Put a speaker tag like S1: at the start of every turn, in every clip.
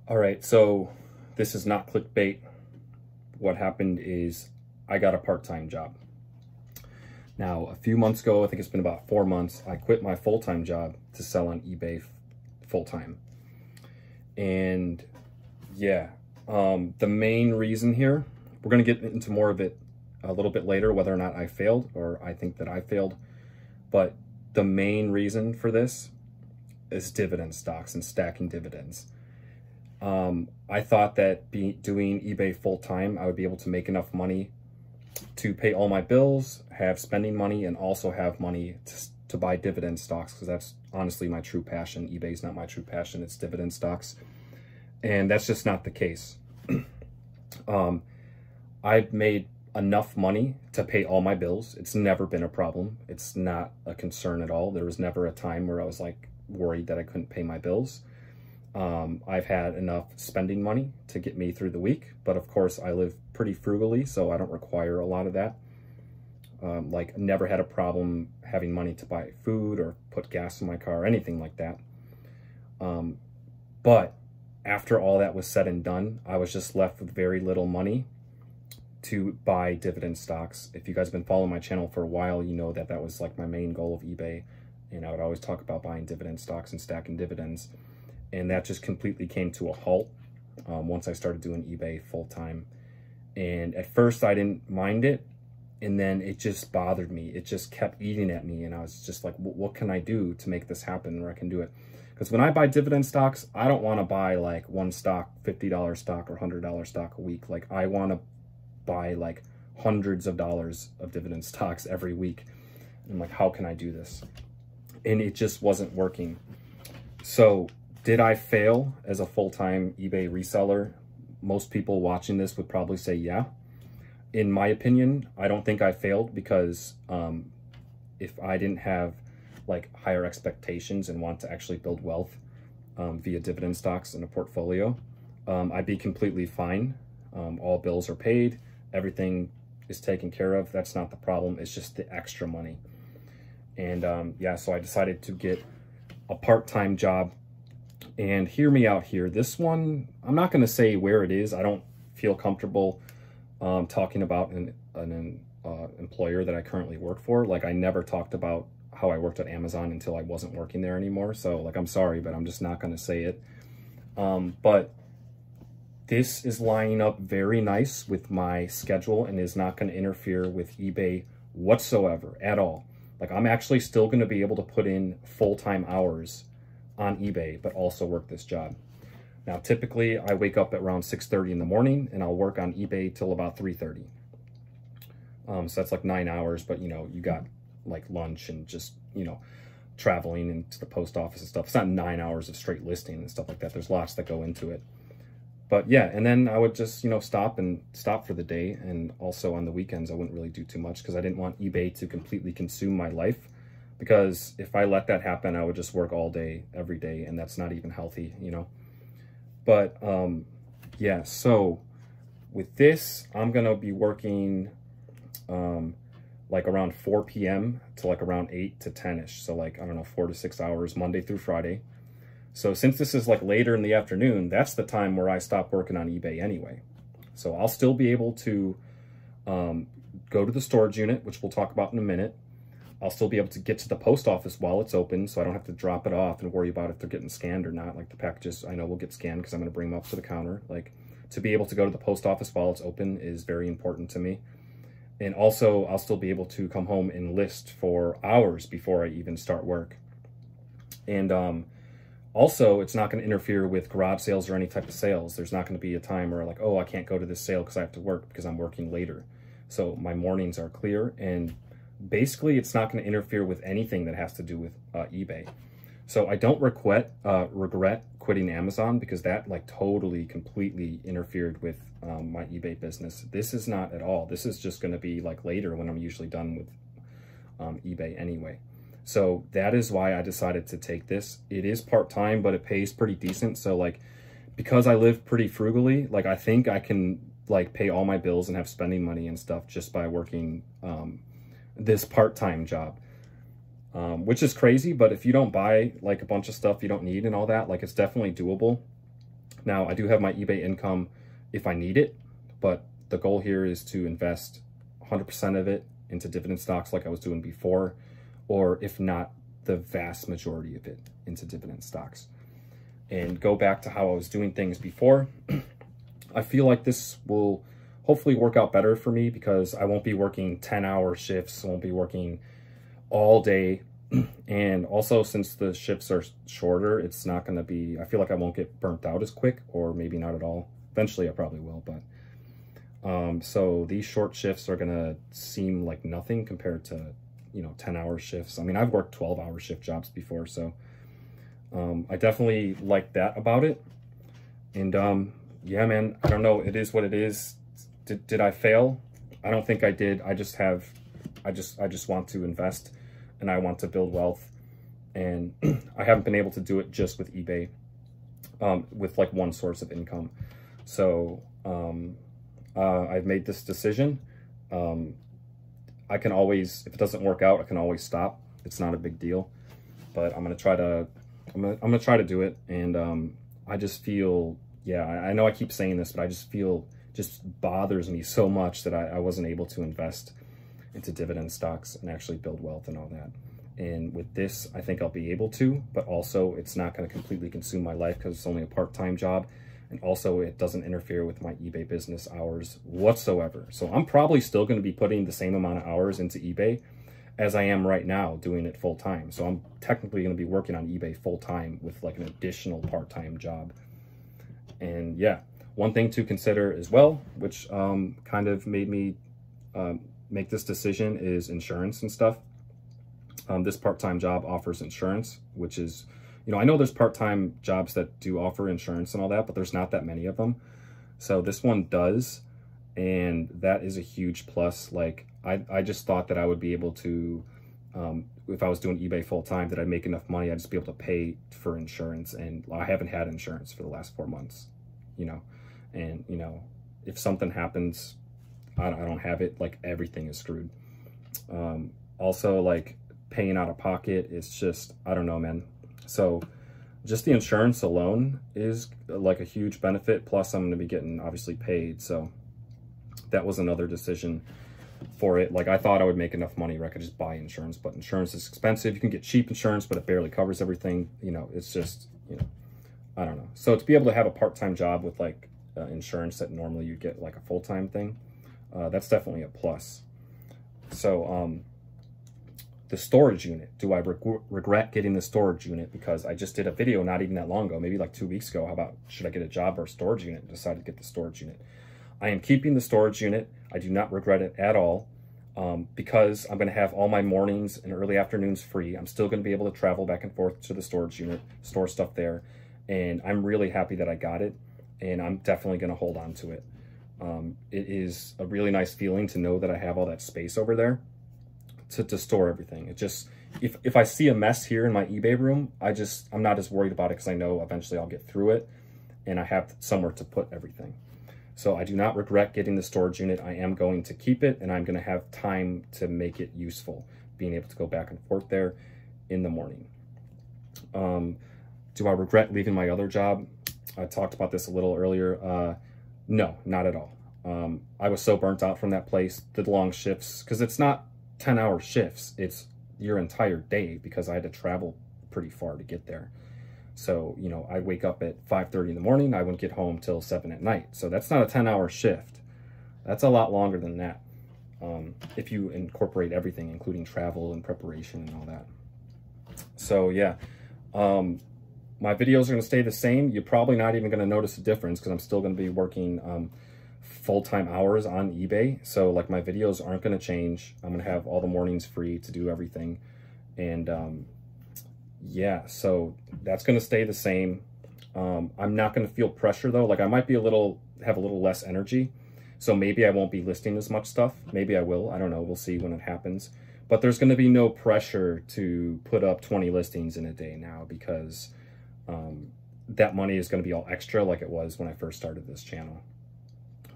S1: All right, so this is not clickbait. What happened is I got a part-time job. Now, a few months ago, I think it's been about 4 months, I quit my full-time job to sell on eBay full-time. And yeah, the main reason here, we're gonna get into more of it a little bit later, whether or not I failed or I think that I failed. But the main reason for this is dividend stocks and stacking dividends. I thought that doing eBay full-time, I would be able to make enough money to pay all my bills, have spending money, and also have money to buy dividend stocks, because that's honestly my true passion. eBay's not my true passion, it's dividend stocks. And that's just not the case. I've made enough money to pay all my bills. It's never been a problem. It's not a concern at all. There was never a time where I was like worried that I couldn't pay my bills. I've had enough spending money to get me through the week, but of course I live pretty frugally, so I don't require a lot of that. Like never had a problem having money to buy food or put gas in my car or anything like that. But after all that was said and done, I was just left with very little money to buy dividend stocks. If you guys have been following my channel for a while, you know that that was like my main goal of eBay. And I would always talk about buying dividend stocks and stacking dividends. And that just completely came to a halt once I started doing eBay full-time. And at first I didn't mind it, and then it just bothered me. It just kept eating at me, and I was just like, what can I do to make this happen where I can do it? Because when I buy dividend stocks, I don't want to buy like one stock, $50 stock or $100 stock a week. Like I want to buy like hundreds of dollars of dividend stocks every week. And I'm like, how can I do this? And it just wasn't working. So did I fail as a full-time eBay reseller? Most people watching this would probably say yeah. In my opinion, I don't think I failed, because if I didn't have like higher expectations and want to actually build wealth via dividend stocks in a portfolio, I'd be completely fine. All bills are paid, everything is taken care of. That's not the problem, it's just the extra money. And yeah, so I decided to get a part-time job. And hear me out here. This one, I'm not going to say where it is. I don't feel comfortable talking about an employer that I currently work for. Like I never talked about how I worked at Amazon until I wasn't working there anymore. So like, I'm sorry, but I'm just not going to say it. But this is lining up very nice with my schedule and is not going to interfere with eBay whatsoever at all. Like I'm actually still going to be able to put in full-time hours on eBay, but also work this job. Now, typically I wake up at around 6:30 in the morning and I'll work on eBay till about 3:30. So that's like 9 hours, but you know, you got like lunch and just, you know, traveling into the post office and stuff. It's not 9 hours of straight listing and stuff like that. There's lots that go into it. But yeah, and then I would just, you know, stop for the day. And also on the weekends, I wouldn't really do too much because I didn't want eBay to completely consume my life. Because if I let that happen, I would just work all day, every day, and that's not even healthy, you know. But yeah, so with this, I'm gonna be working like around 4 p.m. to like around 8 to 10-ish. So like, I don't know, 4 to 6 hours, Monday through Friday. So since this is like later in the afternoon, that's the time where I stop working on eBay anyway. So I'll still be able to go to the storage unit, which we'll talk about in a minute. I'll still be able to get to the post office while it's open, so I don't have to drop it off and worry about if they're getting scanned or not. Like the packages, I know will get scanned because I'm going to bring them up to the counter. Like to be able to go to the post office while it's open is very important to me. And also, I'll still be able to come home and list for hours before I even start work. And also, it's not going to interfere with garage sales or any type of sales. There's not going to be a time where like, oh, I can't go to this sale because I have to work because I'm working later. So my mornings are clear, and basically it's not going to interfere with anything that has to do with eBay. So I don't regret quitting Amazon, because that like totally completely interfered with my eBay business. This is not at all. This is just going to be like later when I'm usually done with eBay anyway. So that is why I decided to take this. It is part-time, but it pays pretty decent. So like, because I live pretty frugally, like I think I can like pay all my bills and have spending money and stuff just by working this part-time job, which is crazy. But if you don't buy like a bunch of stuff you don't need and all that, like it's definitely doable. Now I do have my eBay income if I need it, but the goal here is to invest 100% of it into dividend stocks like I was doing before, or if not, the vast majority of it into dividend stocks, and go back to how I was doing things before. I feel like this will hopefully work out better for me because I won't be working 10-hour shifts. I won't be working all day. And also, since the shifts are shorter, it's not going to be, I feel like I won't get burnt out as quick, or maybe not at all. Eventually I probably will, but so these short shifts are going to seem like nothing compared to, you know, 10-hour shifts. I mean, I've worked 12-hour shift jobs before, so I definitely like that about it. And yeah, man, I don't know. It is what it is. Did I fail? I don't think I did. I just want to invest, and I want to build wealth. And I haven't been able to do it just with eBay, with like one source of income. So I've made this decision. I can always, if it doesn't work out, I can always stop. It's not a big deal. But I'm gonna try to do it. And I just feel, yeah, I know I keep saying this, but I just feel, just bothers me so much that I wasn't able to invest into dividend stocks and actually build wealth and all that. And with this, I think I'll be able to, but also it's not going to completely consume my life because it's only a part-time job. And also it doesn't interfere with my eBay business hours whatsoever. So I'm probably still going to be putting the same amount of hours into eBay as I am right now doing it full time. So I'm technically going to be working on eBay full time with like an additional part-time job. And yeah, one thing to consider as well, which kind of made me make this decision, is insurance and stuff. This part-time job offers insurance, which is, you know, I know there's part-time jobs that do offer insurance and all that, but there's not that many of them. So this one does, and that is a huge plus. Like I just thought that I would be able to, if I was doing eBay full-time, that I'd make enough money, I'd just be able to pay for insurance. And I haven't had insurance for the last 4 months, you know, and, you know, if something happens, I don't have it, like everything is screwed. Also, like paying out of pocket, it's just, I don't know, man. So just the insurance alone is like a huge benefit. Plus I'm going to be getting obviously paid. So that was another decision for it. Like I thought I would make enough money where I could just buy insurance, but insurance is expensive. You can get cheap insurance, but it barely covers everything. You know, it's just, you know, I don't know. So to be able to have a part-time job with like insurance that normally you get like a full-time thing, that's definitely a plus. So the storage unit, do I regret getting the storage unit? Because I just did a video not even that long ago, maybe like 2 weeks ago, how about should I get a job or a storage unit, and decided to get the storage unit. I am keeping the storage unit. I do not regret it at all, because I'm going to have all my mornings and early afternoons free. I'm still going to be able to travel back and forth to the storage unit, store stuff there, and I'm really happy that I got it, and I'm definitely going to hold on to it. It is a really nice feeling to know that I have all that space over there to store everything. It just, if I see a mess here in my eBay room, I'm not as worried about it because I know eventually I'll get through it and I have somewhere to put everything. So I do not regret getting the storage unit. I am going to keep it, and I'm going to have time to make it useful, being able to go back and forth there in the morning. Do I regret leaving my other job? I talked about this a little earlier. No, not at all. I was so burnt out from that place, the long shifts, because it's not 10-hour shifts, it's your entire day, because I had to travel pretty far to get there. So, you know, I wake up at 5:30 in the morning, I wouldn't get home till 7 at night. So that's not a 10-hour shift. That's a lot longer than that, if you incorporate everything, including travel and preparation and all that. So yeah, my videos are going to stay the same. You're probably not even going to notice a difference because I'm still going to be working full-time hours on eBay. So like my videos aren't going to change. I'm going to have all the mornings free to do everything. And yeah, so that's going to stay the same. I'm not going to feel pressure though. Like I might be have a little less energy. So maybe I won't be listing as much stuff. Maybe I will. I don't know. We'll see when it happens. But there's going to be no pressure to put up 20 listings in a day now, because that money is going to be all extra like it was when I first started this channel.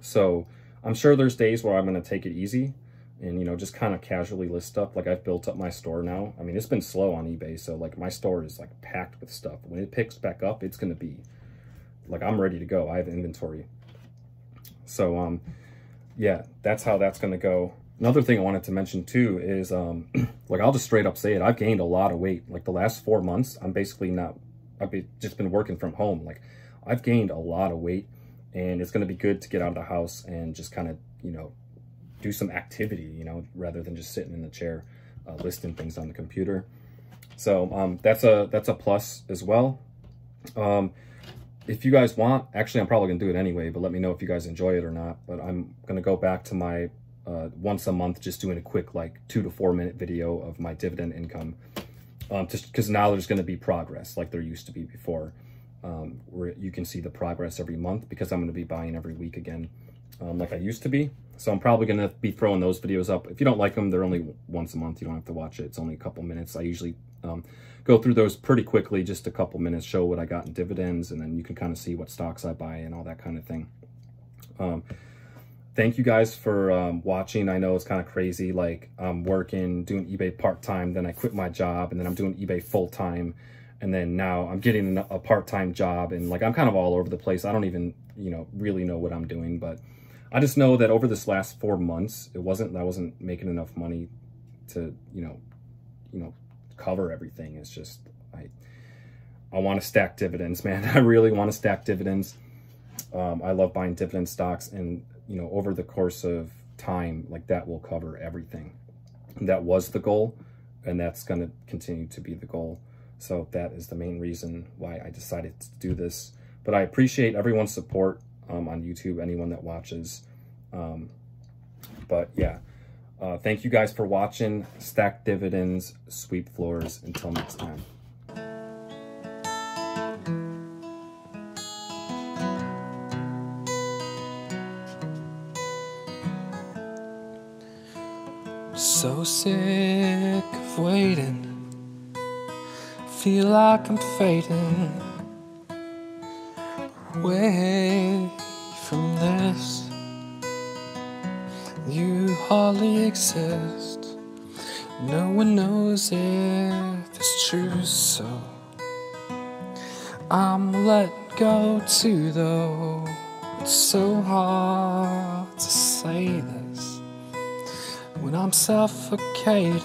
S1: So I'm sure there's days where I'm going to take it easy and, you know, just kind of casually list stuff. Like I've built up my store now. I mean, it's been slow on eBay. So like my store is like packed with stuff. When it picks back up, it's going to be like, I'm ready to go. I have inventory. So, yeah, that's how that's going to go. Another thing I wanted to mention too is, like, I'll just straight up say it. I've gained a lot of weight. Like the last 4 months, I'm basically not, just been working from home. Like I've gained a lot of weight, and it's going to be good to get out of the house and just kind of, you know, do some activity, you know, rather than just sitting in the chair, listing things on the computer. So, that's a plus as well. If you guys want, actually, I'm probably gonna do it anyway, but let me know if you guys enjoy it or not. But I'm gonna go back to my once a month, just doing a quick like 2 to 4 minute video of my dividend income, just because now there's gonna be progress like there used to be before, where you can see the progress every month, because I'm gonna be buying every week again, like I used to be. So I'm probably gonna be throwing those videos up. If you don't like them, they're only once a month. You don't have to watch it. It's only a couple minutes. I usually go through those pretty quickly, just a couple minutes, show what I got in dividends, and then you can kind of see what stocks I buy and all that kind of thing. Thank you guys for watching. I know it's kind of crazy. Like I'm working, doing eBay part-time, then I quit my job, and then I'm doing eBay full-time, and then now I'm getting a part-time job, and like I'm kind of all over the place. I don't even, you know, really know what I'm doing, but I just know that over this last 4 months, I wasn't making enough money to, you know, cover everything. It's just, I want to stack dividends, man. I really want to stack dividends. I love buying dividend stocks, and, you know, over the course of time, like that will cover everything. And that was the goal, and that's going to continue to be the goal. So that is the main reason why I decided to do this. But I appreciate everyone's support on YouTube, anyone that watches. But yeah, thank you guys for watching. Stack dividends, sweep floors. Until next time.
S2: So sick of waiting, feel like I'm fading away from this. You hardly exist, no one knows if it's true, so I'm let go too, though it's so hard to say this when I'm suffocating.